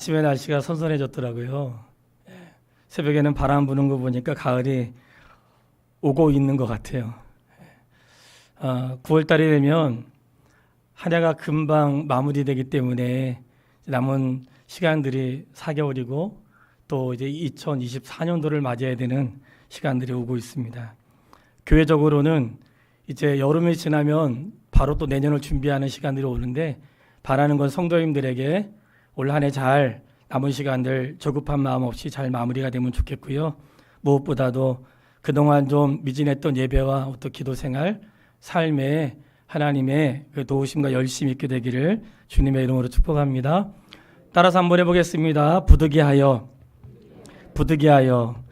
아침에 날씨가 선선해졌더라고요. 새벽에는 바람 부는 거 보니까 가을이 오고 있는 것 같아요. 9월달이 되면 한 해가 금방 마무리되기 때문에 남은 시간들이 4개월이고 또 이제 2024년도를 맞이해야 되는 시간들이 오고 있습니다. 교회적으로는 이제 여름이 지나면 바로 또 내년을 준비하는 시간들이 오는데, 바라는 건 성도님들에게 올 한 해 잘 남은 시간들 조급한 마음 없이 잘 마무리가 되면 좋겠고요. 무엇보다도 그동안 좀 미진했던 예배와 어떤 기도 생활, 삶에 하나님의 그 도우심과 열심히 있게 되기를 주님의 이름으로 축복합니다. 따라서 한번 해보겠습니다. 부득이하여. 부득이하여.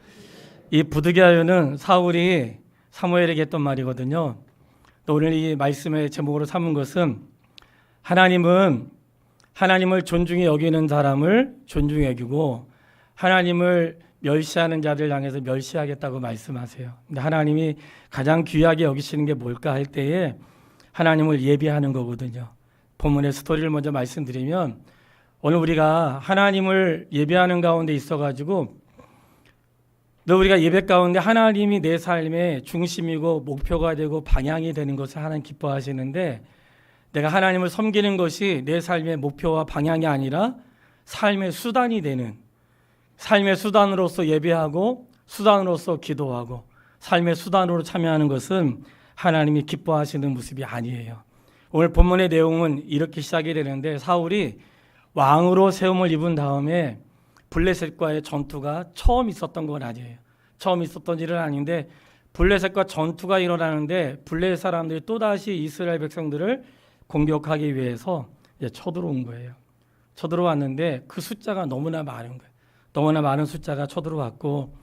이 부득이하여는 사울이 사무엘에게 했던 말이거든요. 또 오늘 이 말씀의 제목으로 삼은 것은 하나님을 존중히 여기는 사람을 존중히 여기고 하나님을 멸시하는 자들 향해서 멸시하겠다고 말씀하세요. 근데 하나님이 가장 귀하게 여기시는 게 뭘까 할 때에 하나님을 예배하는 거거든요. 본문의 스토리를 먼저 말씀드리면, 오늘 우리가 하나님을 예배하는 가운데 있어가지고 너 우리가 예배 가운데 하나님이 내 삶의 중심이고 목표가 되고 방향이 되는 것을 하나님 기뻐하시는데, 내가 하나님을 섬기는 것이 내 삶의 목표와 방향이 아니라 삶의 수단이 되는, 삶의 수단으로서 예배하고 수단으로서 기도하고 삶의 수단으로 참여하는 것은 하나님이 기뻐하시는 모습이 아니에요. 오늘 본문의 내용은 이렇게 시작이 되는데, 사울이 왕으로 세움을 입은 다음에 블레셋과의 전투가 처음 있었던 건 아니에요. 처음 있었던 일은 아닌데, 블레셋과 전투가 일어나는데 블레셋 사람들이 또다시 이스라엘 백성들을 공격하기 위해서 이제 쳐들어온 거예요. 쳐들어왔는데 그 숫자가 너무나 많은 거예요. 너무나 많은 숫자가 쳐들어왔고,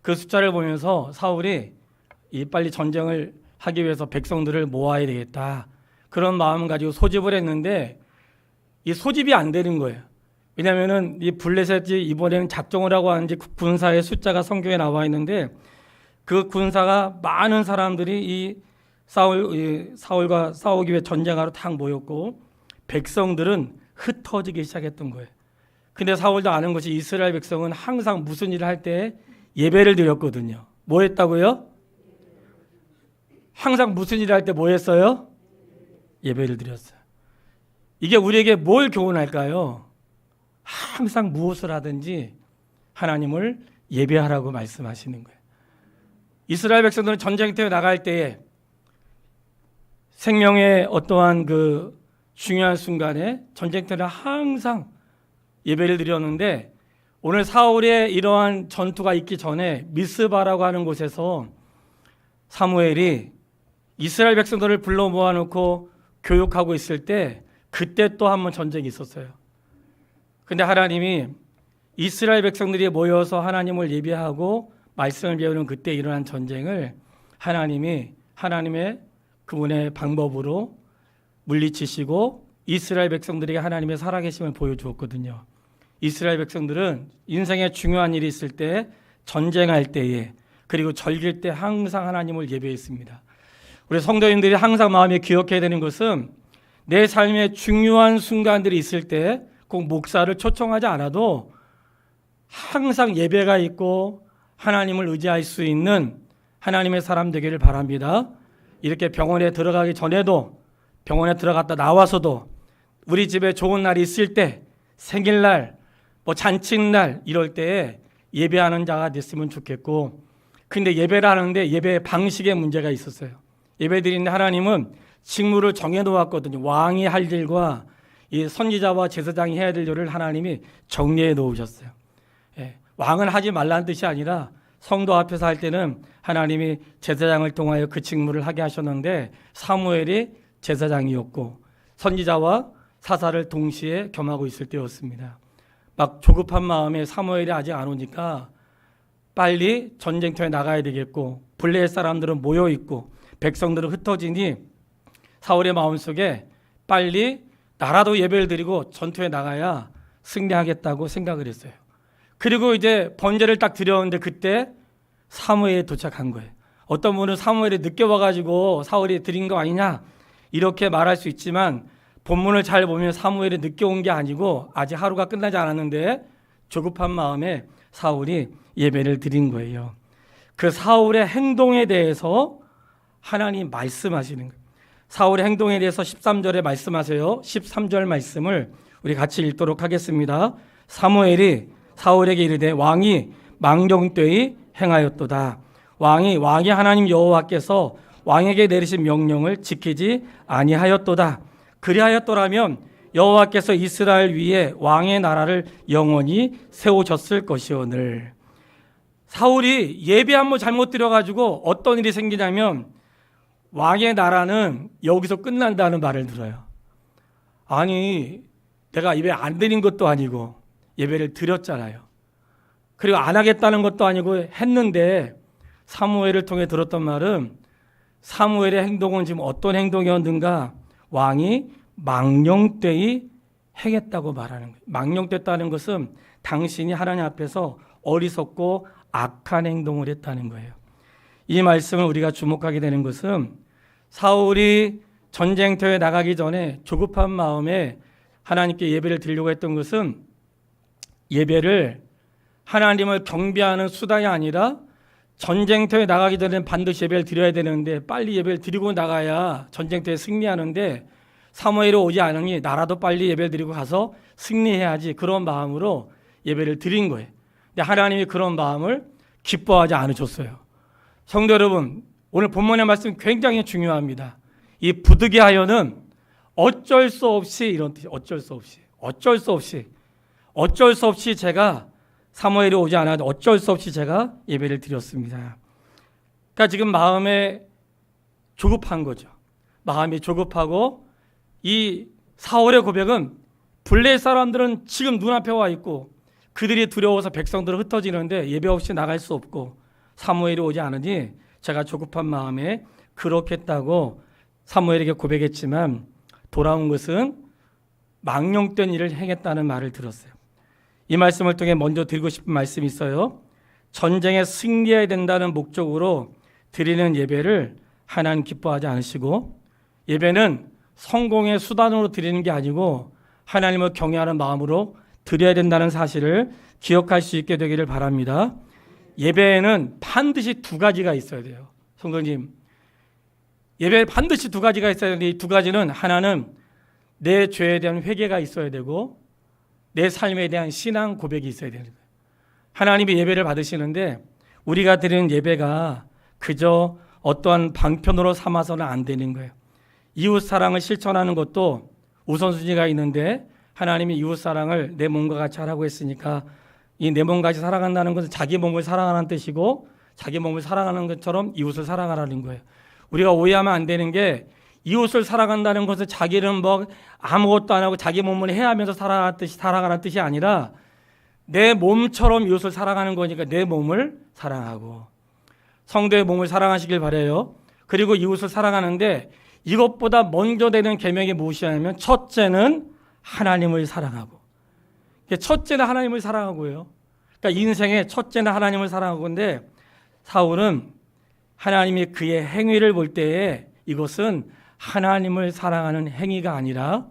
그 숫자를 보면서 사울이 빨리 전쟁을 하기 위해서 백성들을 모아야 되겠다, 그런 마음을 가지고 소집을 했는데 이 소집이 안 되는 거예요. 왜냐하면은 이 블레셋이 이번에는 작정을 하고 하는지 군사의 숫자가 성경에 나와 있는데, 그 군사가 많은 사람들이 이 사울과 싸우기 위해 전쟁하러 탁 모였고, 백성들은 흩어지기 시작했던 거예요. 근데 사울도 아는 것이 이스라엘 백성은 항상 무슨 일을 할 때 예배를 드렸거든요. 뭐 했다고요? 항상 무슨 일을 할 때 뭐 했어요? 예배를 드렸어요. 이게 우리에게 뭘 교훈할까요? 항상 무엇을 하든지 하나님을 예배하라고 말씀하시는 거예요. 이스라엘 백성들은 전쟁터에 나갈 때에 생명의 어떠한 그 중요한 순간에 전쟁터에 항상 예배를 드렸는데, 오늘 사울의 이러한 전투가 있기 전에 미스바라고 하는 곳에서 사무엘이 이스라엘 백성들을 불러 모아놓고 교육하고 있을 때, 그때 또 한 번 전쟁이 있었어요. 근데 하나님이 이스라엘 백성들이 모여서 하나님을 예배하고 말씀을 배우는 그때 일어난 전쟁을 하나님이 하나님의 그분의 방법으로 물리치시고 이스라엘 백성들에게 하나님의 살아계심을 보여주었거든요. 이스라엘 백성들은 인생에 중요한 일이 있을 때, 전쟁할 때에, 그리고 절길 때 항상 하나님을 예배했습니다. 우리 성도님들이 항상 마음에 기억해야 되는 것은, 내 삶에 중요한 순간들이 있을 때 꼭 목사를 초청하지 않아도 항상 예배가 있고 하나님을 의지할 수 있는 하나님의 사람 되기를 바랍니다. 이렇게 병원에 들어가기 전에도, 병원에 들어갔다 나와서도, 우리 집에 좋은 날이 있을 때, 생일날, 잔칫날 이럴 때에 예배하는 자가 됐으면 좋겠고, 근데 예배를 하는데 예배 방식에 문제가 있었어요. 예배 드리는데 하나님은 직무를 정해놓았거든요. 왕이 할 일과 이 선지자와 제사장이 해야 될 일을 하나님이 정리해 놓으셨어요. 왕은 하지 말라는 뜻이 아니라 성도 앞에서 할 때는 하나님이 제사장을 통하여 그 직무를 하게 하셨는데, 사무엘이 제사장이었고 선지자와 사사를 동시에 겸하고 있을 때였습니다. 막 조급한 마음에 사무엘이 아직 안 오니까 빨리 전쟁터에 나가야 되겠고, 블레셋 사람들은 모여 있고 백성들은 흩어지니 사울의 마음속에 빨리 나라도 예배를 드리고 전투에 나가야 승리하겠다고 생각을 했어요. 그리고 이제 번제를 딱 드렸는데 그때 사무엘이 도착한 거예요. 어떤 분은 사무엘이 늦게 와가지고 사울이 드린 거 아니냐 이렇게 말할 수 있지만, 본문을 잘 보면 사무엘이 늦게 온 게 아니고 아직 하루가 끝나지 않았는데 조급한 마음에 사울이 예배를 드린 거예요. 그 사울의 행동에 대해서 하나님 말씀하시는 거예요. 사울의 행동에 대해서 13절에 말씀하세요. 13절 말씀을 우리 같이 읽도록 하겠습니다. 사무엘이 사울에게 이르되 왕이 망령되이 행하였도다. 왕이 하나님 여호와께서 왕에게 내리신 명령을 지키지 아니하였도다. 그리하였더라면 여호와께서 이스라엘 위에 왕의 나라를 영원히 세우셨을 것이오늘. 사울이 예배 한번 잘못 드려가지고 어떤 일이 생기냐면 왕의 나라는 여기서 끝난다는 말을 들어요. 아니, 내가 예배 안 드린 것도 아니고 예배를 드렸잖아요. 그리고 안 하겠다는 것도 아니고 했는데 사무엘을 통해 들었던 말은 사무엘의 행동은 지금 어떤 행동이었는가? 왕이 망령되이 행했다고 말하는 거예요. 망령됐다는 것은 당신이 하나님 앞에서 어리석고 악한 행동을 했다는 거예요. 이 말씀을 우리가 주목하게 되는 것은 사울이 전쟁터에 나가기 전에 조급한 마음에 하나님께 예배를 드리려고 했던 것은 예배를 하나님을 경배하는 수단이 아니라 전쟁터에 나가기 전에 반드시 예배를 드려야 되는데 빨리 예배를 드리고 나가야 전쟁터에 승리하는데 사무엘이 오지 않으니 나라도 빨리 예배를 드리고 가서 승리해야지, 그런 마음으로 예배를 드린 거예요. 근데 하나님이 그런 마음을 기뻐하지 않으셨어요. 성도 여러분, 오늘 본문의 말씀 굉장히 중요합니다. 이 부득이하여는 어쩔 수 없이, 이런 뜻이 어쩔 수 없이 제가 사무엘이 오지 않아도 어쩔 수 없이 제가 예배를 드렸습니다. 그러니까 지금 마음에 조급한 거죠. 마음이 조급하고 이 사울의 고백은 블레셋 사람들은 지금 눈앞에 와 있고 그들이 두려워서 백성들은 흩어지는데 예배 없이 나갈 수 없고 사무엘이 오지 않으니 제가 조급한 마음에 그렇겠다고 사무엘에게 고백했지만 돌아온 것은 망령된 일을 행했다는 말을 들었어요. 이 말씀을 통해 먼저 드리고 싶은 말씀이 있어요. 전쟁에 승리해야 된다는 목적으로 드리는 예배를 하나님 기뻐하지 않으시고, 예배는 성공의 수단으로 드리는 게 아니고 하나님을 경외하는 마음으로 드려야 된다는 사실을 기억할 수 있게 되기를 바랍니다. 예배에는 반드시 두 가지가 있어야 돼요. 성도님, 예배에 반드시 두 가지가 있어야 되는데 이 두 가지는, 하나는 내 죄에 대한 회개가 있어야 되고 내 삶에 대한 신앙 고백이 있어야 되는 거예요. 하나님이 예배를 받으시는데 우리가 드리는 예배가 그저 어떠한 방편으로 삼아서는 안 되는 거예요. 이웃 사랑을 실천하는 것도 우선순위가 있는데 하나님이 이웃 사랑을 내 몸과 같이 하라고 했으니까 이 내 몸같이 사랑한다는 것은 자기 몸을 사랑하는 뜻이고 자기 몸을 사랑하는 것처럼 이웃을 사랑하라는 거예요. 우리가 오해하면 안 되는 게 이웃을 사랑한다는 것은 자기는 뭐 아무것도 안 하고 자기 몸을 해하면서 살아가는 뜻이 아니라 내 몸처럼 이웃을 사랑하는 거니까 내 몸을 사랑하고 성도의 몸을 사랑하시길 바라요. 그리고 이웃을 사랑하는데 이것보다 먼저 되는 계명이 무엇이냐면 첫째는 하나님을 사랑하고, 첫째는 하나님을 사랑하고요. 그러니까 인생의 첫째는 하나님을 사랑하고, 근데 사울은 하나님이 그의 행위를 볼 때에 이것은 하나님을 사랑하는 행위가 아니라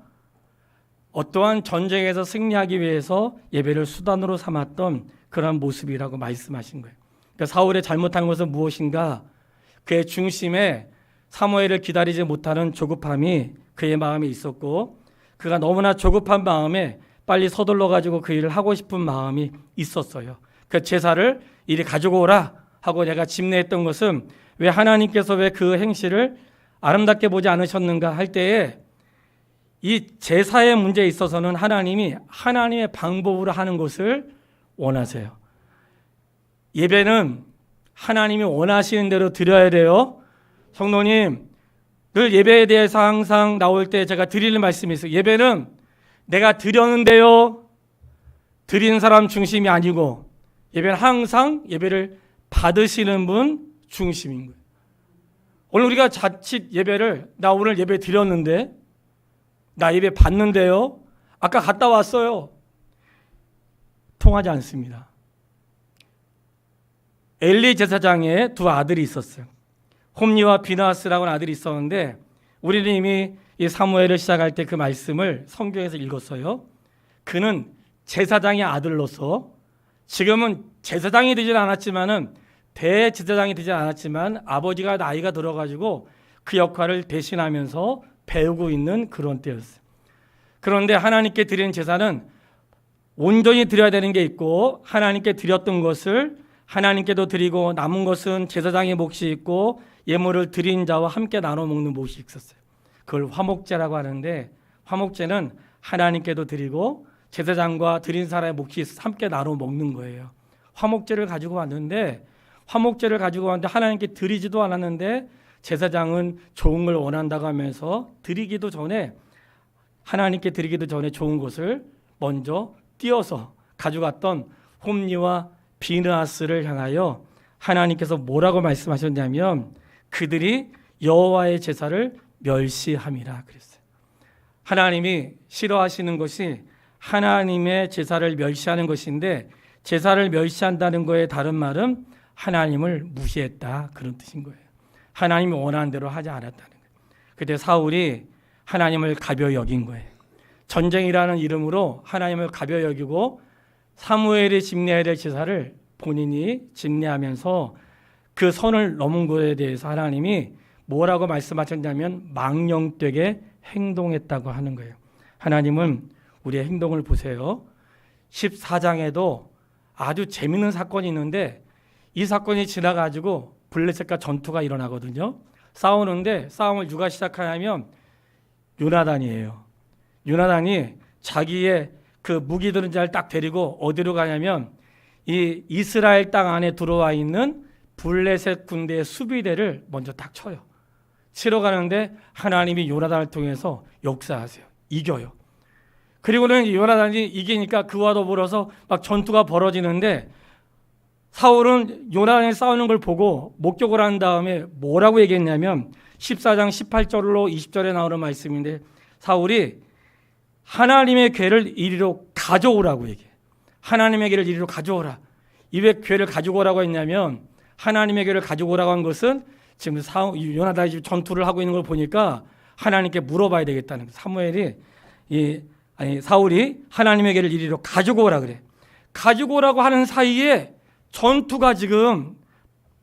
어떠한 전쟁에서 승리하기 위해서 예배를 수단으로 삼았던 그런 모습이라고 말씀하신 거예요. 그러니까 사울의 잘못한 것은 무엇인가? 그의 중심에 사무엘을 기다리지 못하는 조급함이 그의 마음에 있었고, 그가 너무나 조급한 마음에 빨리 서둘러 가지고 그 일을 하고 싶은 마음이 있었어요. 그 제사를 이리 가지고 오라 하고 내가 집례했던 것은 왜 하나님께서 왜 그 행실을 아름답게 보지 않으셨는가 할 때에 이 제사의 문제에 있어서는 하나님이 하나님의 방법으로 하는 것을 원하세요. 예배는 하나님이 원하시는 대로 드려야 돼요. 성도님, 늘 예배에 대해서 항상 나올 때 제가 드리는 말씀이 있어요. 예배는 내가 드렸는데요, 드리는 사람 중심이 아니고 예배는 항상 예배를 받으시는 분 중심인 거예요. 오늘 우리가 자칫 예배를, 나 오늘 예배 드렸는데, 나 예배 받는데요, 아까 갔다 왔어요, 통하지 않습니다. 엘리 제사장의 두 아들이 있었어요. 홈리와 비나스라고 하는 아들이 있었는데 우리는 이미 이 사무엘을 시작할 때 그 말씀을 성경에서 읽었어요. 그는 제사장의 아들로서 지금은 제사장이 되질 않았지만은 대제사장이 되지 않았지만 아버지가 나이가 들어가지고 그 역할을 대신하면서 배우고 있는 그런 때였어요. 그런데 하나님께 드리는 제사는 온전히 드려야 되는 게 있고 하나님께 드렸던 것을 하나님께도 드리고 남은 것은 제사장의 몫이 있고 예물을 드린 자와 함께 나눠 먹는 몫이 있었어요. 그걸 화목제라고 하는데 화목제는 하나님께도 드리고 제사장과 드린 사람의 몫이 함께 나눠 먹는 거예요. 화목제를 가지고 왔는데 하나님께 드리지도 않았는데 제사장은 좋은 걸 원한다고 하면서 하나님께 드리기도 전에 좋은 것을 먼저 띄어서 가져갔던 홈리와 비느하스를 향하여 하나님께서 뭐라고 말씀하셨냐면 그들이 여호와의 제사를 멸시함이라 그랬어요. 하나님이 싫어하시는 것이 하나님의 제사를 멸시하는 것인데 제사를 멸시한다는 거의 다른 말은 하나님을 무시했다 그런 뜻인 거예요. 하나님이 원하는 대로 하지 않았다는 거예요. 그때 사울이 하나님을 가벼이 여긴 거예요. 전쟁이라는 이름으로 하나님을 가벼이 여기고 사무엘이 집례해야 될 제사를 본인이 집례하면서 그 선을 넘은 것에 대해서 하나님이 뭐라고 말씀하셨냐면 망령되게 행동했다고 하는 거예요. 하나님은 우리의 행동을 보세요. 14장에도 아주 재밌는 사건이 있는데 이 사건이 지나가지고 블레셋과 전투가 일어나거든요. 싸우는데 싸움을 누가 시작하냐면 요나단이에요. 요나단이 자기의 그 무기 들은 자를 딱 데리고 어디로 가냐면 이 이스라엘 땅 안에 들어와 있는 블레셋 군대의 수비대를 먼저 딱 쳐요. 치러 가는데 하나님이 요나단을 통해서 역사하세요. 이겨요. 그리고는 요나단이 이기니까 그와 더불어서 막 전투가 벌어지는데 사울은 요나단이 싸우는 걸 보고 목격을 한 다음에 뭐라고 얘기했냐면 14장 18절로 20절에 나오는 말씀인데 사울이 하나님의 궤를 이리로 가져오라고 얘기해. 하나님의 궤를 이리로 가져오라. 이 왜 궤를 가지고 오라고 했냐면 하나님의 궤를 가지고 오라고 한 것은 지금 요나단이 지금 전투를 하고 있는 걸 보니까 하나님께 물어봐야 되겠다는 거예요. 사울이 하나님의 궤를 이리로 가지고 오라 그래. 가지고 오라고 하는 사이에 전투가 지금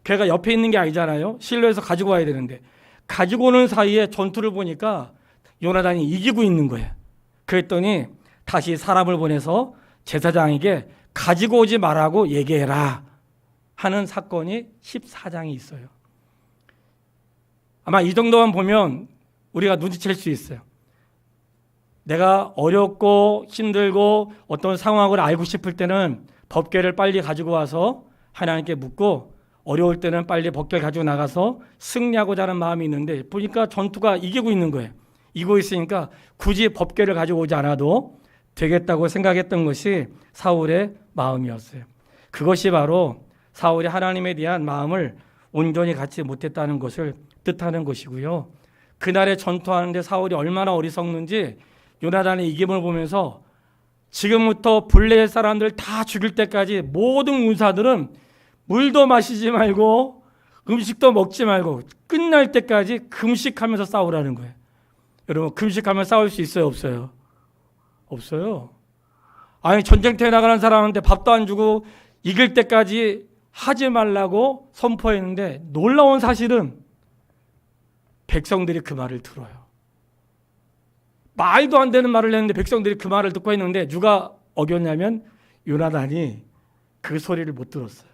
궤가 옆에 있는 게 아니잖아요. 실로에서 가지고 와야 되는데 가지고 오는 사이에 전투를 보니까 요나단이 이기고 있는 거예요. 그랬더니 다시 사람을 보내서 제사장에게 가지고 오지 말라고 얘기해라 하는 사건이 14장이 있어요. 아마 이 정도만 보면 우리가 눈치챌 수 있어요. 내가 어렵고 힘들고 어떤 상황을 알고 싶을 때는 법궤를 빨리 가지고 와서 하나님께 묻고 어려울 때는 빨리 법궤를 가지고 나가서 승리하고자 하는 마음이 있는데 보니까 전투가 이기고 있는 거예요. 이기고 있으니까 굳이 법궤를 가지고 오지 않아도 되겠다고 생각했던 것이 사울의 마음이었어요. 그것이 바로 사울이 하나님에 대한 마음을 온전히 갖지 못했다는 것을 뜻하는 것이고요. 그날에 전투하는데 사울이 얼마나 어리석는지 요나단의 이김을 보면서 지금부터 블레셋 사람들 다 죽일 때까지 모든 군사들은 물도 마시지 말고 음식도 먹지 말고 끝날 때까지 금식하면서 싸우라는 거예요. 여러분 금식하면 싸울 수 있어요? 없어요? 없어요. 아니 전쟁터에 나가는 사람한테 밥도 안 주고 이길 때까지 하지 말라고 선포했는데 놀라운 사실은 백성들이 그 말을 들어요. 말도 안 되는 말을 했는데 백성들이 그 말을 듣고 했는데 누가 어겼냐면 요나단이 그 소리를 못 들었어요.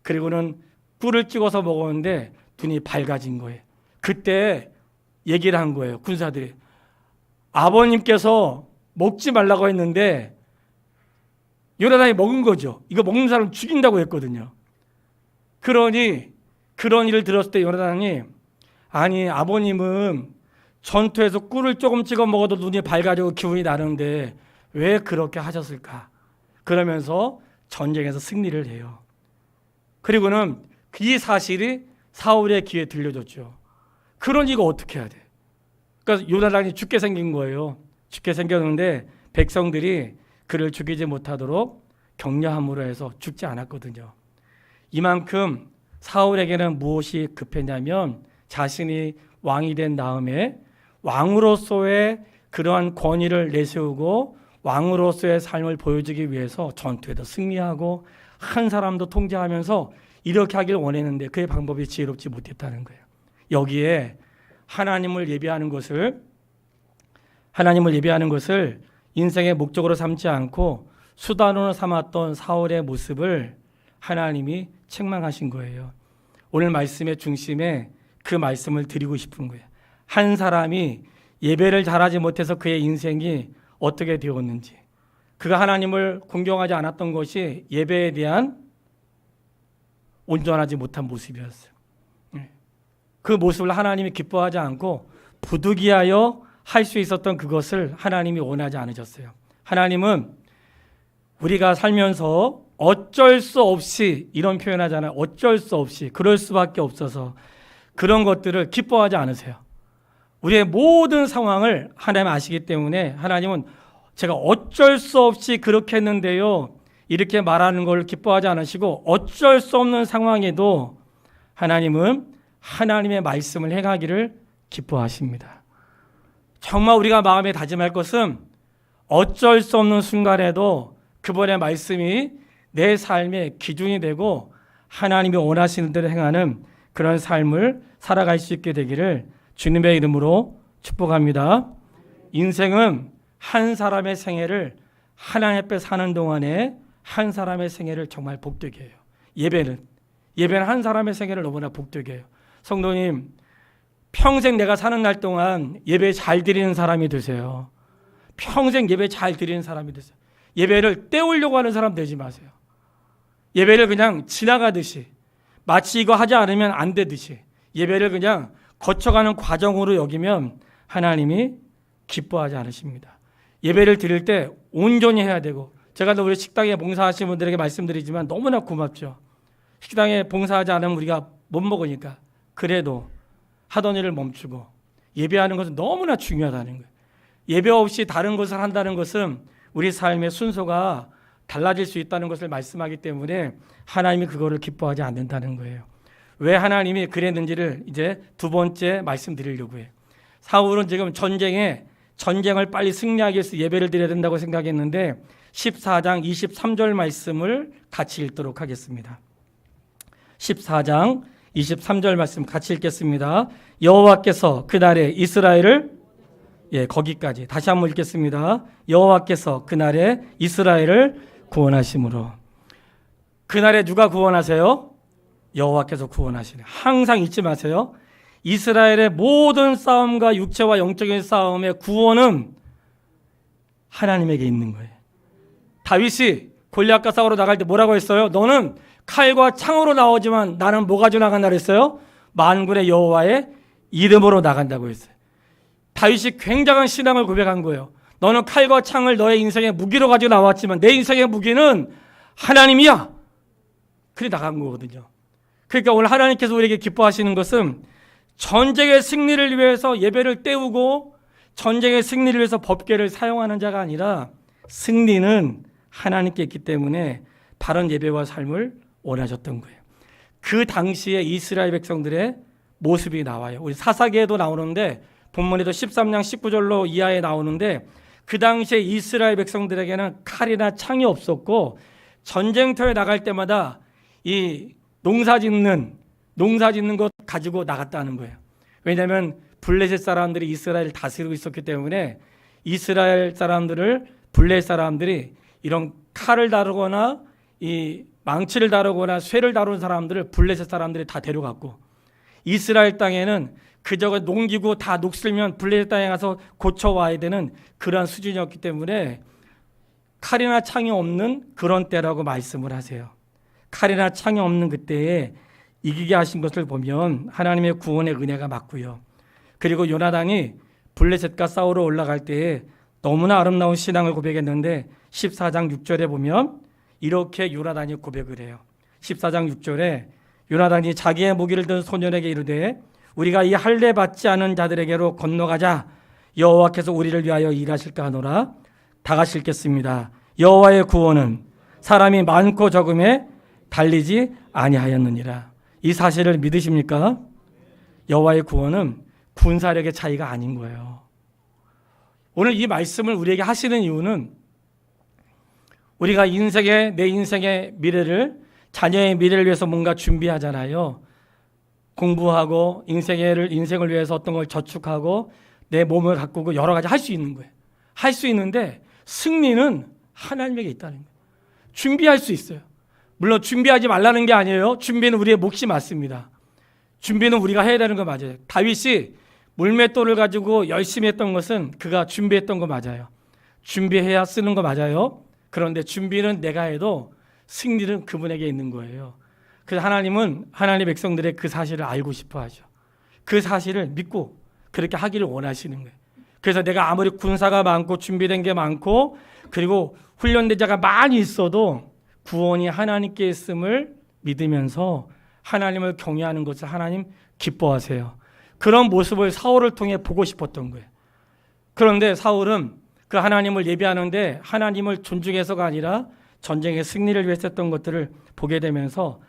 그리고는 꿀을 찍어서 먹었는데 눈이 밝아진 거예요. 그때 얘기를 한 거예요. 군사들이 아버님께서 먹지 말라고 했는데 요나단이 먹은 거죠. 이거 먹는 사람 죽인다고 했거든요. 그러니 그런 일을 들었을 때 요나단이 아니 아버님은 전투에서 꿀을 조금 찍어 먹어도 눈이 밝아지고 기분이 나는데 왜 그렇게 하셨을까? 그러면서 전쟁에서 승리를 해요. 그리고는 이 사실이 사울의 귀에 들려졌죠. 그러니 이거 어떻게 해야 돼? 그러니까 요나단이 죽게 생긴 거예요. 죽게 생겼는데 백성들이 그를 죽이지 못하도록 격려함으로 해서 죽지 않았거든요. 이만큼 사울에게는 무엇이 급했냐면 자신이 왕이 된 다음에 왕으로서의 그러한 권위를 내세우고 왕으로서의 삶을 보여주기 위해서 전투에도 승리하고 한 사람도 통제하면서 이렇게 하길 원했는데 그의 방법이 지혜롭지 못했다는 거예요. 여기에 하나님을 예배하는 것을 인생의 목적으로 삼지 않고 수단으로 삼았던 사울의 모습을 하나님이 책망하신 거예요. 오늘 말씀의 중심에 그 말씀을 드리고 싶은 거예요. 한 사람이 예배를 잘하지 못해서 그의 인생이 어떻게 되었는지, 그가 하나님을 공경하지 않았던 것이 예배에 대한 온전하지 못한 모습이었어요. 그 모습을 하나님이 기뻐하지 않고 부득이하여 할 수 있었던 그것을 하나님이 원하지 않으셨어요. 하나님은 우리가 살면서 어쩔 수 없이, 이런 표현하잖아요. 어쩔 수 없이, 그럴 수밖에 없어서 그런 것들을 기뻐하지 않으세요. 우리의 모든 상황을 하나님 아시기 때문에 하나님은 제가 어쩔 수 없이 그렇게 했는데요, 이렇게 말하는 걸 기뻐하지 않으시고, 어쩔 수 없는 상황에도 하나님은 하나님의 말씀을 행하기를 기뻐하십니다. 정말 우리가 마음에 다짐할 것은 어쩔 수 없는 순간에도 그분의 말씀이 내 삶의 기준이 되고 하나님이 원하시는 대로 행하는 그런 삶을 살아갈 수 있게 되기를 주님의 이름으로 축복합니다. 인생은 한 사람의 생애를 하나님 앞에 사는 동안에 한 사람의 생애를 정말 복되게 해요. 예배는 한 사람의 생애를 너무나 복되게 해요. 성도님, 평생 내가 사는 날 동안 예배 잘 드리는 사람이 되세요. 평생 예배 잘 드리는 사람이 되세요. 예배를 때우려고 하는 사람 되지 마세요. 예배를 그냥 지나가듯이, 마치 이거 하지 않으면 안 되듯이 예배를 그냥 거쳐가는 과정으로 여기면 하나님이 기뻐하지 않으십니다. 예배를 드릴 때 온전히 해야 되고, 제가 우리 식당에 봉사하시는 분들에게 말씀드리지만 너무나 고맙죠. 식당에 봉사하지 않으면 우리가 못 먹으니까. 그래도 하던 일을 멈추고 예배하는 것은 너무나 중요하다는 거예요. 예배 없이 다른 것을 한다는 것은 우리 삶의 순서가 달라질 수 있다는 것을 말씀하기 때문에 하나님이 그거를 기뻐하지 않는다는 거예요. 왜 하나님이 그랬는지를 이제 두 번째 말씀드리려고 해요. 사울은 지금 전쟁을 빨리 승리하기 위해서 예배를 드려야 된다고 생각했는데 14장 23절 말씀을 같이 읽도록 하겠습니다. 14장 23절 말씀 같이 읽겠습니다. 여호와께서 그날에 이스라엘을, 거기까지 다시 한번 읽겠습니다. 여호와께서 그날에 이스라엘을 구원하심으로. 그날에 누가 구원하세요? 여호와께서 구원하시네. 항상 잊지 마세요. 이스라엘의 모든 싸움과 육체와 영적인 싸움의 구원은 하나님에게 있는 거예요. 다윗이 골리앗과 싸우러 나갈 때 뭐라고 했어요? 너는 칼과 창으로 나오지만 나는 뭐 가지고 나간다 그랬어요? 만군의 여호와의 이름으로 나간다고 했어요. 다윗이 굉장한 신앙을 고백한 거예요. 너는 칼과 창을 너의 인생의 무기로 가지고 나왔지만 내 인생의 무기는 하나님이야. 그래 나간 거거든요. 그러니까 오늘 하나님께서 우리에게 기뻐하시는 것은 전쟁의 승리를 위해서 예배를 때우고 전쟁의 승리를 위해서 법궤를 사용하는 자가 아니라 승리는 하나님께 있기 때문에 바른 예배와 삶을 원하셨던 거예요. 그 당시에 이스라엘 백성들의 모습이 나와요. 우리 사사기에도 나오는데 본문에도 13장 19절로 이하에 나오는데 그 당시에 이스라엘 백성들에게는 칼이나 창이 없었고 전쟁터에 나갈 때마다 이 농사 짓는 것 가지고 나갔다는 거예요. 왜냐하면 블레셋 사람들이 이스라엘을 다스리고 있었기 때문에 이스라엘 사람들을 블레셋 사람들이 이런 칼을 다루거나 이 망치를 다루거나 쇠를 다루는 사람들을 블레셋 사람들이 다 데려갔고, 이스라엘 땅에는 그저 농기구 다 녹슬면 블레셋 땅에 가서 고쳐와야 되는 그러한 수준이었기 때문에 칼이나 창이 없는 그런 때라고 말씀을 하세요. 칼이나 창이 없는 그때에 이기게 하신 것을 보면 하나님의 구원의 은혜가 맞고요. 그리고 요나단이 블레셋과 싸우러 올라갈 때에 너무나 아름다운 신앙을 고백했는데 14장 6절에 보면 이렇게 요나단이 고백을 해요. 14장 6절에 요나단이 자기의 무기를 든 소년에게 이르되 우리가 이 할례 받지 않은 자들에게로 건너가자. 여호와께서 우리를 위하여 일하실까 하노라. 다 같이 읽겠습니다. 여호와의 구원은 사람이 많고 적음에 달리지 아니하였느니라. 이 사실을 믿으십니까? 여호와의 구원은 군사력의 차이가 아닌 거예요. 오늘 이 말씀을 우리에게 하시는 이유는 우리가 내 인생의 미래를, 자녀의 미래를 위해서 뭔가 준비하잖아요. 공부하고 인생을 위해서 어떤 걸 저축하고 내 몸을 가꾸고 여러 가지 할 수 있는 거예요. 할 수 있는데 승리는 하나님에게 있다는 거예요. 준비할 수 있어요. 물론 준비하지 말라는 게 아니에요. 준비는 우리의 몫이 맞습니다. 준비는 우리가 해야 되는 거 맞아요. 다윗이 물맷돌을 가지고 열심히 했던 것은 그가 준비했던 거 맞아요. 준비해야 쓰는 거 맞아요. 그런데 준비는 내가 해도 승리는 그분에게 있는 거예요. 그래서 하나님은 하나님의 백성들의 그 사실을 알고 싶어 하죠. 그 사실을 믿고 그렇게 하기를 원하시는 거예요. 그래서 내가 아무리 군사가 많고 준비된 게 많고 그리고 훈련된 자가 많이 있어도 구원이 하나님께 있음을 믿으면서 하나님을 경외하는 것을 하나님 기뻐하세요. 그런 모습을 사울을 통해 보고 싶었던 거예요. 그런데 사울은 그 하나님을 예배하는데 하나님을 존중해서가 아니라 전쟁의 승리를 위해서 했던 것들을 보게 되면서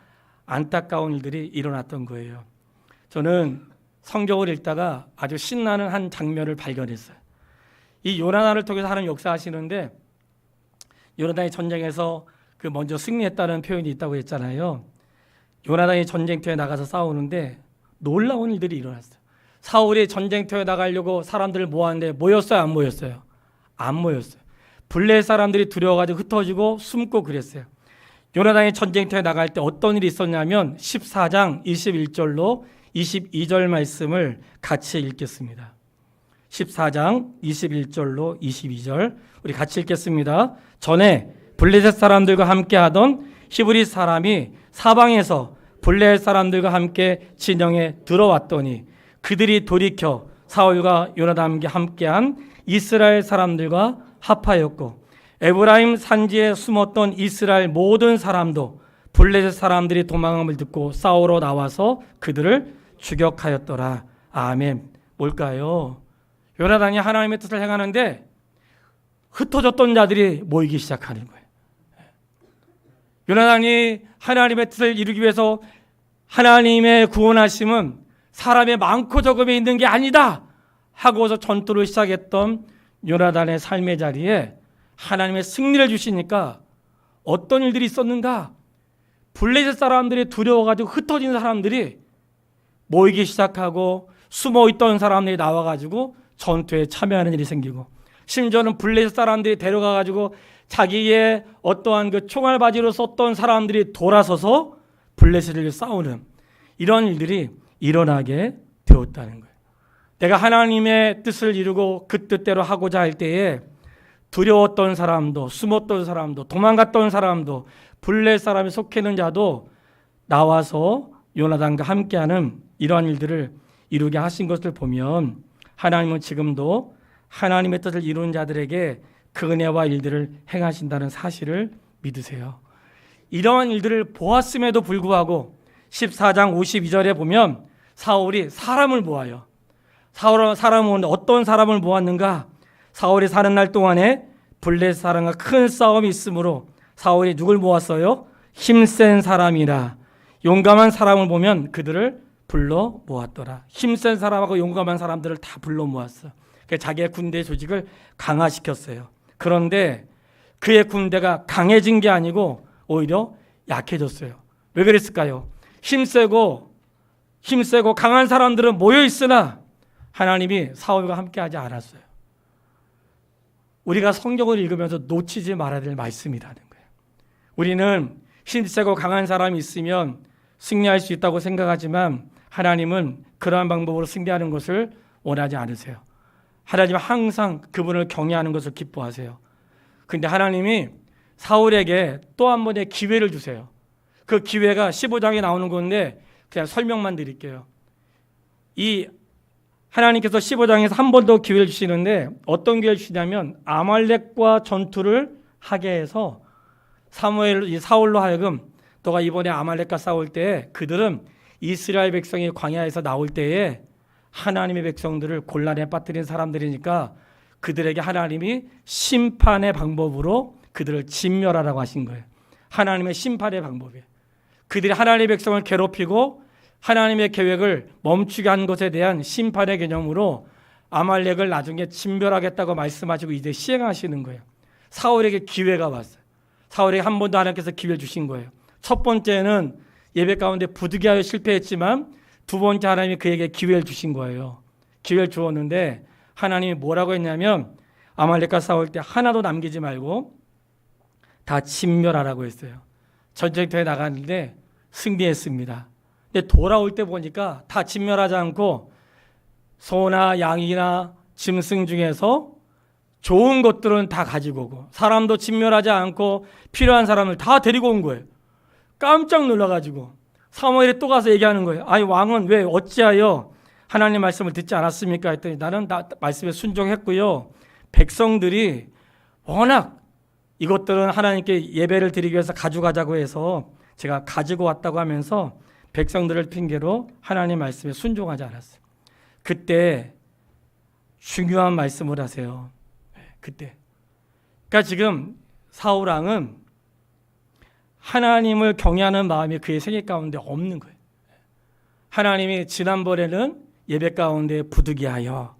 안타까운 일들이 일어났던 거예요. 저는 성경을 읽다가 아주 신나는 한 장면을 발견했어요. 이 요나단을 통해서 하나님 역사하시는데 요나단이 전쟁에서 그 먼저 승리했다는 표현이 있다고 했잖아요. 요나단이 전쟁터에 나가서 싸우는데 놀라운 일들이 일어났어요. 사울이 전쟁터에 나가려고 사람들을 모았는데 모였어요, 안 모였어요? 안 모였어요. 블레 사람들이 두려워가지고 흩어지고 숨고 그랬어요. 요나단이 전쟁터에 나갈 때 어떤 일이 있었냐면 14장 21절로 22절 말씀을 같이 읽겠습니다. 14장 21절로 22절 우리 같이 읽겠습니다. 전에 블레셋 사람들과 함께 하던 히브리 사람이 사방에서 블레셋 사람들과 함께 진영에 들어왔더니 그들이 돌이켜 사울과 요나단과 함께한 이스라엘 사람들과 합하였고 에브라임 산지에 숨었던 이스라엘 모든 사람도 블레셋 사람들이 도망함을 듣고 싸우러 나와서 그들을 추격하였더라. 아멘. 뭘까요? 요나단이 하나님의 뜻을 행하는데 흩어졌던 자들이 모이기 시작하는 거예요. 요나단이 하나님의 뜻을 이루기 위해서 하나님의 구원하심은 사람의 많고 적음에 있는 게 아니다 하고서 전투를 시작했던 요나단의 삶의 자리에 하나님의 승리를 주시니까 어떤 일들이 있었는가? 블레셋 사람들이 두려워가지고 흩어진 사람들이 모이기 시작하고 숨어있던 사람들이 나와가지고 전투에 참여하는 일이 생기고 심지어는 블레셋 사람들이 데려가가지고 자기의 어떠한 그 총알바지로 썼던 사람들이 돌아서서 블레셋을 싸우는 이런 일들이 일어나게 되었다는 거예요. 내가 하나님의 뜻을 이루고 그 뜻대로 하고자 할 때에 두려웠던 사람도 숨었던 사람도 도망갔던 사람도 블레셋 사람이 속해 있는 자도 나와서 요나단과 함께하는 이러한 일들을 이루게 하신 것을 보면 하나님은 지금도 하나님의 뜻을 이루는 자들에게 그 은혜와 일들을 행하신다는 사실을 믿으세요. 이러한 일들을 보았음에도 불구하고 14장 52절에 보면 사울이 사람을 모아요. 사람은 어떤 사람을 모았는가? 사울이 사는 날 동안에 블레셋 사람과 큰 싸움이 있으므로 사울이 누굴 모았어요? 힘센 사람이라 용감한 사람을 보면 그들을 불러 모았더라. 힘센 사람하고 용감한 사람들을 다 불러 모았어. 자기의 군대 조직을 강화시켰어요. 그런데 그의 군대가 강해진 게 아니고 오히려 약해졌어요. 왜 그랬을까요? 힘세고 강한 사람들은 모여 있으나 하나님이 사울과 함께하지 않았어요. 우리가 성경을 읽으면서 놓치지 말아야 될 말씀이라는 거예요. 우리는 힘세고 강한 사람이 있으면 승리할 수 있다고 생각하지만 하나님은 그러한 방법으로 승리하는 것을 원하지 않으세요. 하나님은 항상 그분을 경외하는 것을 기뻐하세요. 그런데 하나님이 사울에게 또 한 번의 기회를 주세요. 그 기회가 15장에 나오는 건데 그냥 설명만 드릴게요. 이 하나님께서 15장에서 한 번 더 기회를 주시는데 어떤 기회를 주시냐면 아말렉과 전투를 하게 해서 사울로 하여금 너가 이번에 아말렉과 싸울 때 그들은 이스라엘 백성이 광야에서 나올 때에 하나님의 백성들을 곤란에 빠뜨린 사람들이니까 그들에게 하나님이 심판의 방법으로 그들을 진멸하라고 하신 거예요. 하나님의 심판의 방법이에요. 그들이 하나님의 백성을 괴롭히고 하나님의 계획을 멈추게 한 것에 대한 심판의 개념으로 아말렉을 나중에 진멸하겠다고 말씀하시고 이제 시행하시는 거예요. 사울에게 기회가 왔어요. 사울에게 한 번 더 하나님께서 기회를 주신 거예요. 첫 번째는 예배 가운데 부득이하여 실패했지만 두 번째 하나님이 그에게 기회를 주신 거예요. 기회를 주었는데 하나님이 뭐라고 했냐면 아말렉과 싸울 때 하나도 남기지 말고 다 진멸하라고 했어요. 전쟁터에 나갔는데 승리했습니다. 근데 돌아올 때 보니까 다 진멸하지 않고 소나 양이나 짐승 중에서 좋은 것들은 다 가지고 오고 사람도 진멸하지 않고 필요한 사람을 다 데리고 온 거예요. 깜짝 놀라가지고 사무엘이 또 가서 얘기하는 거예요. 아니 왕은 왜 어찌하여 하나님 말씀을 듣지 않았습니까? 했더니 나는 말씀에 순종했고요. 백성들이 워낙 이것들은 하나님께 예배를 드리기 위해서 가져가자고 해서 제가 가지고 왔다고 하면서 백성들을 핑계로 하나님 말씀에 순종하지 않았어요. 그때 중요한 말씀을 하세요. 그때. 그러니까 지금 사울 왕은 하나님을 경외하는 마음이 그의 생애 가운데 없는 거예요. 하나님이 지난번에는 예배 가운데 부득이하여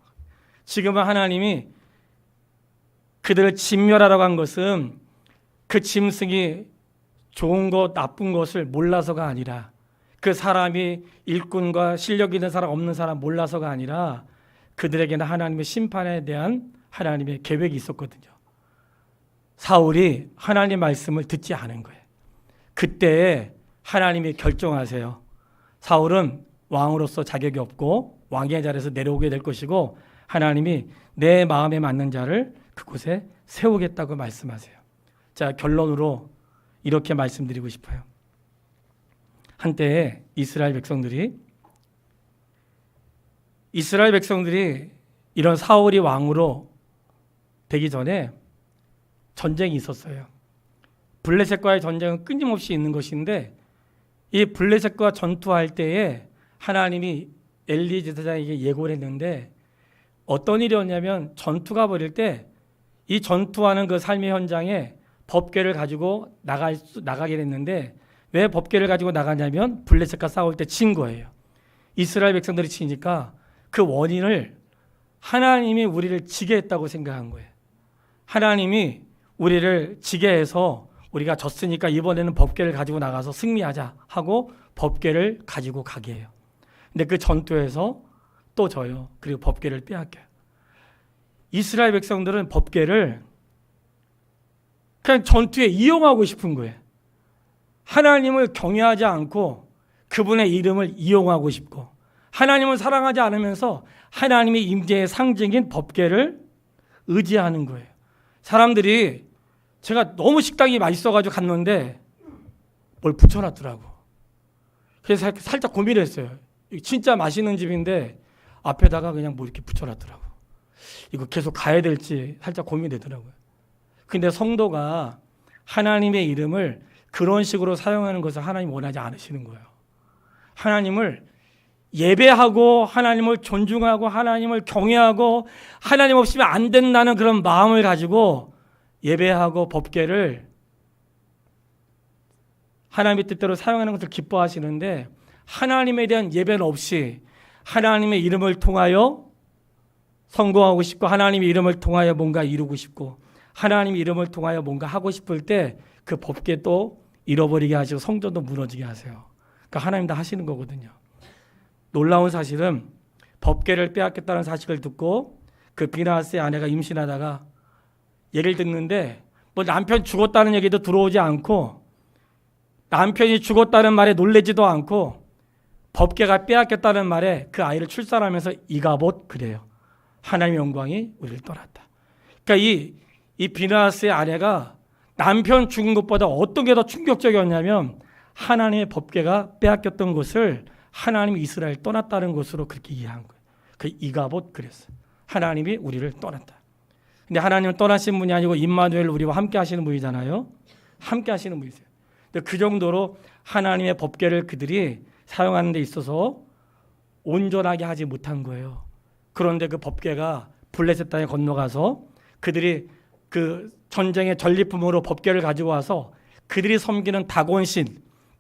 지금은 하나님이 그들을 진멸하라고 한 것은 그 짐승이 좋은 것 나쁜 것을 몰라서가 아니라 그 사람이 일꾼과 실력 있는 사람 없는 사람 몰라서가 아니라 그들에게는 하나님의 심판에 대한 하나님의 계획이 있었거든요. 사울이 하나님 말씀을 듣지 않은 거예요. 그때 하나님이 결정하세요. 사울은 왕으로서 자격이 없고 왕의 자리에서 내려오게 될 것이고 하나님이 내 마음에 맞는 자를 그곳에 세우겠다고 말씀하세요. 자, 결론으로 이렇게 말씀드리고 싶어요. 한때 이스라엘 백성들이 이런 사울이 왕으로 되기 전에 전쟁이 있었어요. 블레셋과의 전쟁은 끊임없이 있는 것인데 이 블레셋과 전투할 때에 하나님이 엘리 제사장에게 예고를 했는데 어떤 일이었냐면 전투가 벌일 때 이 전투하는 그 삶의 현장에 법궤를 가지고 나가게 됐는데 왜 법궤를 가지고 나가냐면 블레셋과 싸울 때 진 거예요. 이스라엘 백성들이 치니까 그 원인을 하나님이 우리를 지게 했다고 생각한 거예요. 하나님이 우리를 지게 해서 우리가 졌으니까 이번에는 법궤를 가지고 나가서 승리하자 하고 법궤를 가지고 가게 해요. 근데 그 전투에서 또 져요. 그리고 법궤를 빼앗겨요. 이스라엘 백성들은 법궤를 그냥 전투에 이용하고 싶은 거예요. 하나님을 경외하지 않고 그분의 이름을 이용하고 싶고 하나님을 사랑하지 않으면서 하나님의 임재의 상징인 법궤를 의지하는 거예요. 사람들이 제가 너무 식당이 맛있어가지고 갔는데 뭘 붙여놨더라고. 그래서 살짝 고민을 했어요. 진짜 맛있는 집인데 앞에다가 그냥 뭐 이렇게 붙여놨더라고. 이거 계속 가야 될지 살짝 고민되더라고요. 근데 성도가 하나님의 이름을 그런 식으로 사용하는 것을 하나님 원하지 않으시는 거예요. 하나님을 예배하고 하나님을 존중하고 하나님을 경외하고 하나님 없이면 안 된다는 그런 마음을 가지고 예배하고 법궤를 하나님의 뜻대로 사용하는 것을 기뻐하시는데 하나님에 대한 예배는 없이 하나님의 이름을 통하여 성공하고 싶고 하나님의 이름을 통하여 뭔가 이루고 싶고 하나님의 이름을 통하여 뭔가 하고 싶을 때 그 법궤도 잃어버리게 하시고 성전도 무너지게 하세요. 그러니까 하나님 다 하시는 거거든요. 놀라운 사실은 법궤를 빼앗겼다는 사실을 듣고 그 비나하스의 아내가 임신하다가 얘기를 듣는데 뭐 남편 죽었다는 얘기도 들어오지 않고 남편이 죽었다는 말에 놀래지도 않고 법궤가 빼앗겼다는 말에 그 아이를 출산하면서 이가봇 그래요. 하나님의 영광이 우리를 떠났다. 그러니까 이 비나하스의 아내가 남편 죽은 것보다 어떤 게 더 충격적이었냐면 하나님의 법궤가 빼앗겼던 것을 하나님이 이스라엘 떠났다는 것으로 그렇게 이해한 거예요. 그 이가봇 그랬어요. 하나님이 우리를 떠났다. 근데 하나님은 떠나신 분이 아니고 임마누엘 우리와 함께 하시는 분이잖아요. 함께 하시는 분이세요. 근데 그 정도로 하나님의 법궤를 그들이 사용하는 데 있어서 온전하게 하지 못한 거예요. 그런데 그 법궤가 블레셋 땅에 건너가서 그들이 그 전쟁의 전리품으로 법궤를 가지고 와서 그들이 섬기는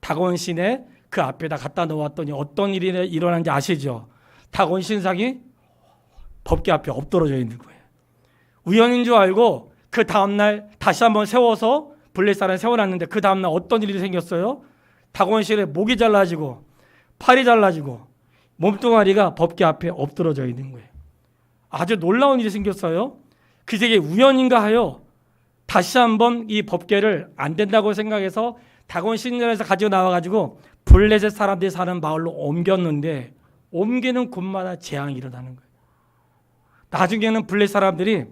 다곤신의 그 그 앞에다 갖다 놓았더니 어떤 일이 일어난지 아시죠? 다곤 신상이 법궤 앞에 엎드러져 있는 거예요. 우연인 줄 알고 그 다음날 다시 한번 세워서 블레셋사람을 세워놨는데 그 다음날 어떤 일이 생겼어요? 다곤실에 목이 잘라지고 팔이 잘라지고 몸뚱아리가 법궤 앞에 엎드러져 있는 거예요. 아주 놀라운 일이 생겼어요. 그게 우연인가 하여 다시 한번 이 법궤를 안 된다고 생각해서 다곤 신전에서 가지고 나와가지고 블레셋 사람들이 사는 마을로 옮겼는데 옮기는 곳마다 재앙이 일어나는 거예요. 나중에는 블레셋 사람들이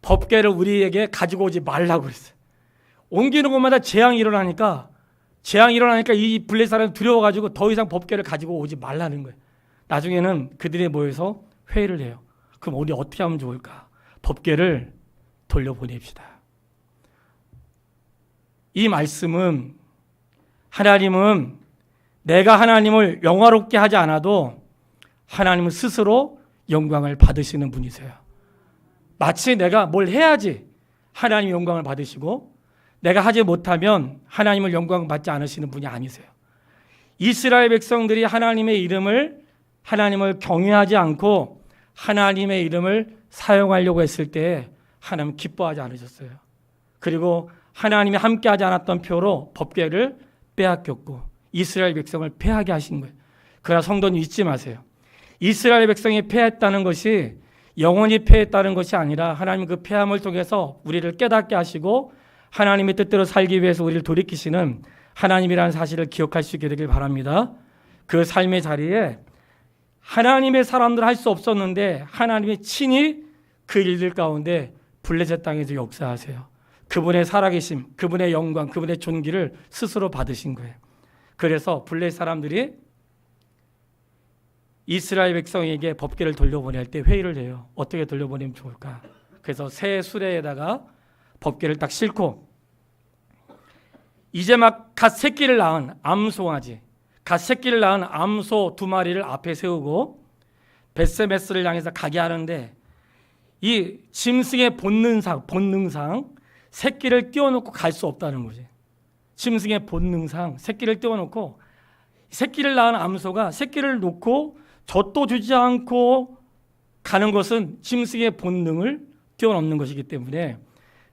법궤를 우리에게 가지고 오지 말라고 그랬어요. 옮기는 곳마다 재앙이 일어나니까 이 블레셋 사람이 두려워가지고 더 이상 법궤를 가지고 오지 말라는 거예요. 나중에는 그들이 모여서 회의를 해요. 그럼 우리 어떻게 하면 좋을까? 법궤를 돌려보냅시다. 이 말씀은 하나님은 내가 하나님을 영화롭게 하지 않아도 하나님은 스스로 영광을 받으시는 분이세요. 마치 내가 뭘 해야지 하나님 영광을 받으시고 내가 하지 못하면 하나님을 영광 받지 않으시는 분이 아니세요. 이스라엘 백성들이 하나님의 하나님을 경외하지 않고 하나님의 이름을 사용하려고 했을 때 하나님은 기뻐하지 않으셨어요. 그리고 하나님이 함께하지 않았던 표로 법궤를 빼앗겼고 이스라엘 백성을 패하게 하신 거예요. 그러나 성도는 잊지 마세요. 이스라엘 백성이 패했다는 것이 영원히 패했다는 것이 아니라 하나님 그 패함을 통해서 우리를 깨닫게 하시고 하나님의 뜻대로 살기 위해서 우리를 돌이키시는 하나님이라는 사실을 기억할 수 있게 되길 바랍니다. 그 삶의 자리에 하나님의 사람들 할 수 없었는데 하나님이 친히 그 일들 가운데 블레셋 땅에서 역사하세요. 그분의 살아계심, 그분의 영광, 그분의 존귀를 스스로 받으신 거예요. 그래서 블레셋 사람들이 이스라엘 백성에게 법궤를 돌려보낼 때 회의를 해요. 어떻게 돌려보내면 좋을까? 그래서 새 수레에다가 법궤를 딱 싣고 이제 막 갓 새끼를 낳은 암송아지, 갓 새끼를 낳은 암소 2마리를 앞에 세우고 벳세메스를 향해서 가게 하는데 이 짐승의 본능상 새끼를 띄워놓고 갈 수 없다는 거지. 짐승의 본능상 새끼를 띄워놓고 새끼를 낳은 암소가 새끼를 놓고 젖도 주지 않고 가는 것은 짐승의 본능을 뛰어넘는 것이기 때문에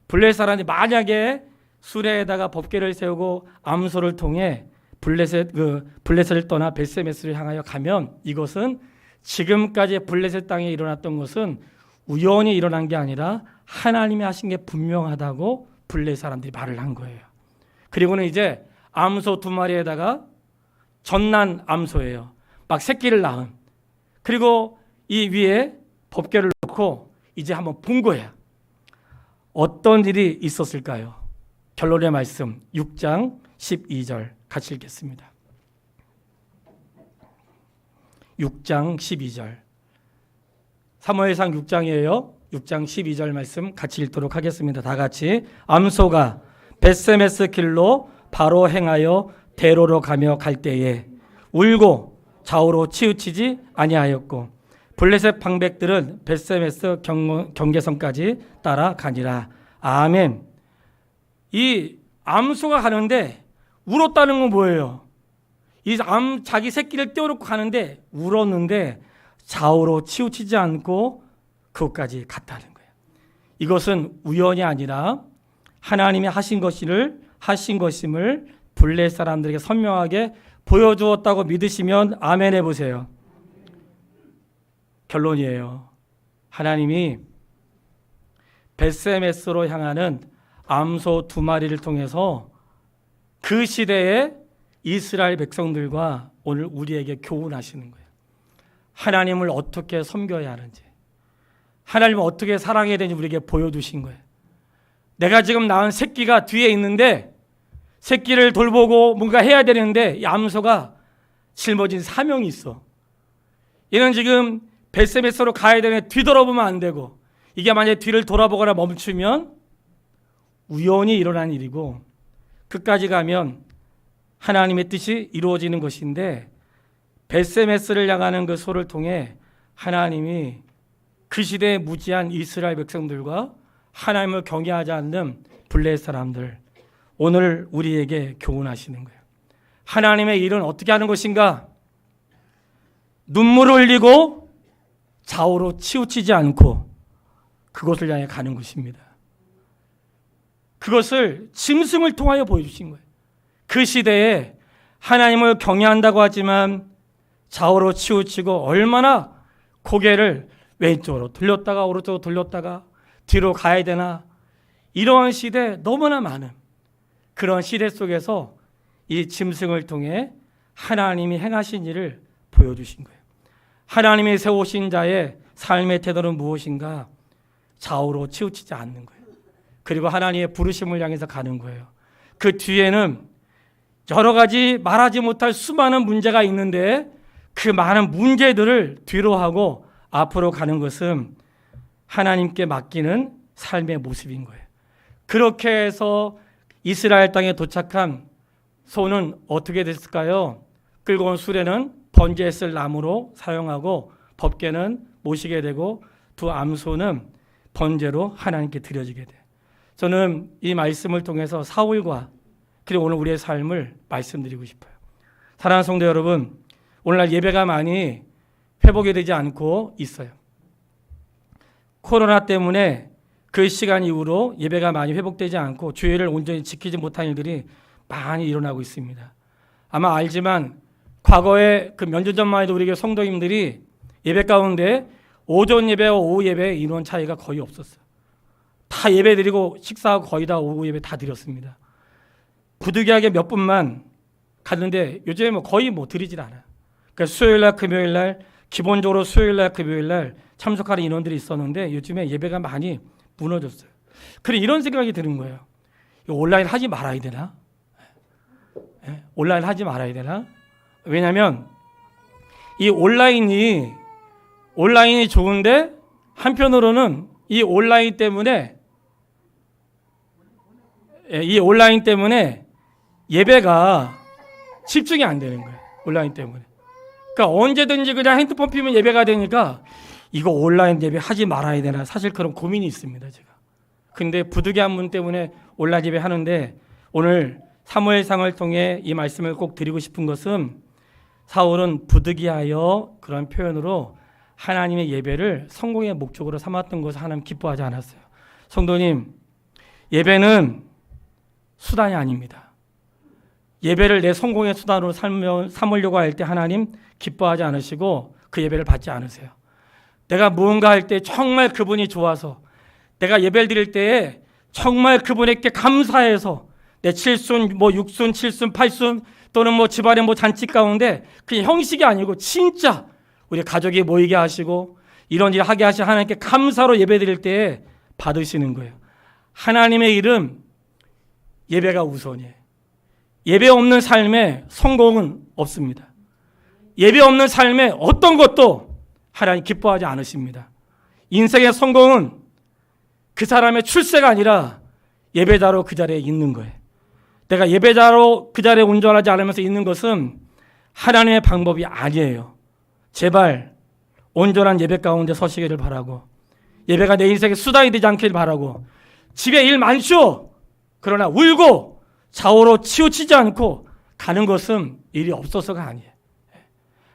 블레셋 사람이 만약에 수레에다가 법궤를 세우고 암소를 통해 블레셋을 떠나 벳세메스를 향하여 가면 이것은 지금까지 블레셋 땅에 일어났던 것은 우연히 일어난 게 아니라 하나님이 하신 게 분명하다고 블레셋 사람들이 말을 한 거예요. 그리고는 이제 암소 2마리에다가 전난 암소예요. 막 새끼를 낳은. 그리고 이 위에 법궤를 놓고 이제 한번 본 거야. 어떤 일이 있었을까요? 결론의 말씀 6장 12절 같이 읽겠습니다. 6장 12절 사무엘상 6장이에요. 6장 12절 말씀 같이 읽도록 하겠습니다. 다 같이. 암소가 벳세메스 길로 바로 행하여 대로로 가며 갈 때에 울고 좌우로 치우치지 아니하였고 블레셋 방백들은 벳세메스 경계선까지 따라가니라. 아멘. 이 암소가 가는데 울었다는 건 뭐예요? 자기 새끼를 떼어놓고 가는데 울었는데 좌우로 치우치지 않고 그것까지 갔다는 거예요. 이것은 우연이 아니라 하나님이 하신 것임을 블레셋 사람들에게 선명하게 보여주었다고 믿으시면 아멘 해보세요. 결론이에요. 하나님이 벳세메스로 향하는 암소 2마리를 통해서 그 시대의 이스라엘 백성들과 오늘 우리에게 교훈하시는 거예요. 하나님을 어떻게 섬겨야 하는지, 하나님을 어떻게 사랑해야 되는지 우리에게 보여주신 거예요. 내가 지금 낳은 새끼가 뒤에 있는데 새끼를 돌보고 뭔가 해야 되는데 이 암소가 짊어진 사명이 있어. 얘는 지금 벳세메스로 가야 되는데 뒤돌아보면 안 되고, 이게 만약에 뒤를 돌아보거나 멈추면 우연히 일어난 일이고 끝까지 가면 하나님의 뜻이 이루어지는 것인데, 벳세메스를 향하는 그 소를 통해 하나님이 그 시대의 무지한 이스라엘 백성들과 하나님을 경외하지 않는 블레셋 사람들, 오늘 우리에게 교훈하시는 거예요. 하나님의 일은 어떻게 하는 것인가? 눈물을 흘리고 좌우로 치우치지 않고 그것을 향해 가는 것입니다. 그것을 짐승을 통하여 보여주신 거예요. 그 시대에 하나님을 경외한다고 하지만 좌우로 치우치고 얼마나 고개를 왼쪽으로 돌렸다가 오른쪽으로 돌렸다가 뒤로 가야 되나, 이러한 시대, 너무나 많은 그런 시대 속에서 이 짐승을 통해 하나님이 행하신 일을 보여주신 거예요. 하나님이 세우신 자의 삶의 태도는 무엇인가? 좌우로 치우치지 않는 거예요. 그리고 하나님의 부르심을 향해서 가는 거예요. 그 뒤에는 여러 가지 말하지 못할 수많은 문제가 있는데 그 많은 문제들을 뒤로 하고 앞으로 가는 것은 하나님께 맡기는 삶의 모습인 거예요. 그렇게 해서 이스라엘 땅에 도착한 소는 어떻게 됐을까요? 끌고 온 수레는 번제에 쓸 나무로 사용하고 법궤는 모시게 되고 두 암소는 번제로 하나님께 드려지게 돼요. 저는 이 말씀을 통해서 사울과 그리고 오늘 우리의 삶을 말씀드리고 싶어요. 사랑하는 성도 여러분, 오늘날 예배가 많이 회복이 되지 않고 있어요. 코로나 때문에 그 시간 이후로 예배가 많이 회복되지 않고 주의를 온전히 지키지 못한 일들이 많이 일어나고 있습니다. 아마 알지만 과거에 그 몇 년 전만 해도 우리 교회 성도님들이 예배 가운데 오전 예배와 오후 예배 인원 차이가 거의 없었어요. 다 예배 드리고 식사하고 거의 다 오후 예배 다 드렸습니다. 부득이하게 몇 분만 갔는데 요즘에 거의 드리질 않아요. 그러니까 수요일날 금요일날 기본적으로 수요일날 금요일날 참석하는 인원들이 있었는데 요즘에 예배가 많이 무너졌어요. 그래 이런 생각이 드는 거예요. 온라인 하지 말아야 되나? 온라인 하지 말아야 되나? 왜냐하면 이 온라인이 좋은데 한편으로는 이 온라인 때문에 예배가 집중이 안 되는 거예요. 온라인 때문에. 그러니까 언제든지 그냥 핸드폰 피면 예배가 되니까 이거 온라인 예배 하지 말아야 되나, 사실 그런 고민이 있습니다, 제가. 근데 부득이한 문 때문에 온라인 예배 하는데 오늘 사무엘상을 통해 이 말씀을 꼭 드리고 싶은 것은 사울은 부득이하여 그런 표현으로 하나님의 예배를 성공의 목적으로 삼았던 것을 하나님 기뻐하지 않았어요. 성도님, 예배는 수단이 아닙니다. 예배를 내 성공의 수단으로 삼으려고 할 때 하나님 기뻐하지 않으시고 그 예배를 받지 않으세요. 내가 무언가 할 때 정말 그분이 좋아서, 내가 예배를 드릴 때에 정말 그분에게 감사해서 내 칠순, 육순, 칠순, 팔순 또는 집안의 잔치 가운데 그냥 형식이 아니고 진짜 우리 가족이 모이게 하시고 이런 일 하게 하신 하나님께 감사로 예배 드릴 때에 받으시는 거예요. 하나님의 일은 예배가 우선이에요. 예배 없는 삶에 성공은 없습니다. 예배 없는 삶에 어떤 것도 하나님 기뻐하지 않으십니다. 인생의 성공은 그 사람의 출세가 아니라 예배자로 그 자리에 있는 거예요. 내가 예배자로 그 자리에 온전하지 않으면서 있는 것은 하나님의 방법이 아니에요. 제발 온전한 예배 가운데 서시기를 바라고, 예배가 내 인생의 수단이 되지 않기를 바라고, 집에 일 많죠? 그러나 울고 좌우로 치우치지 않고 가는 것은 일이 없어서가 아니에요.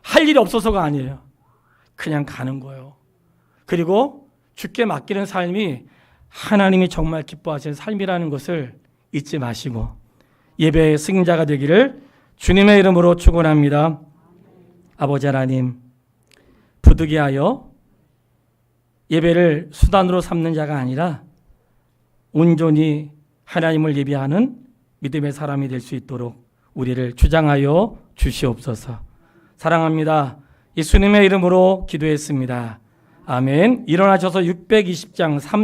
할 일이 없어서가 아니에요. 그냥 가는 거예요. 그리고 주께 맡기는 삶이 하나님이 정말 기뻐하시는 삶이라는 것을 잊지 마시고 예배의 승자가 되기를 주님의 이름으로 축원합니다. 아버지 하나님, 부득이하여 예배를 수단으로 삼는 자가 아니라 온전히 하나님을 예배하는 믿음의 사람이 될 수 있도록 우리를 주장하여 주시옵소서. 사랑합니다. 예수님의 이름으로 기도했습니다. 아멘. 일어나셔서 620장 3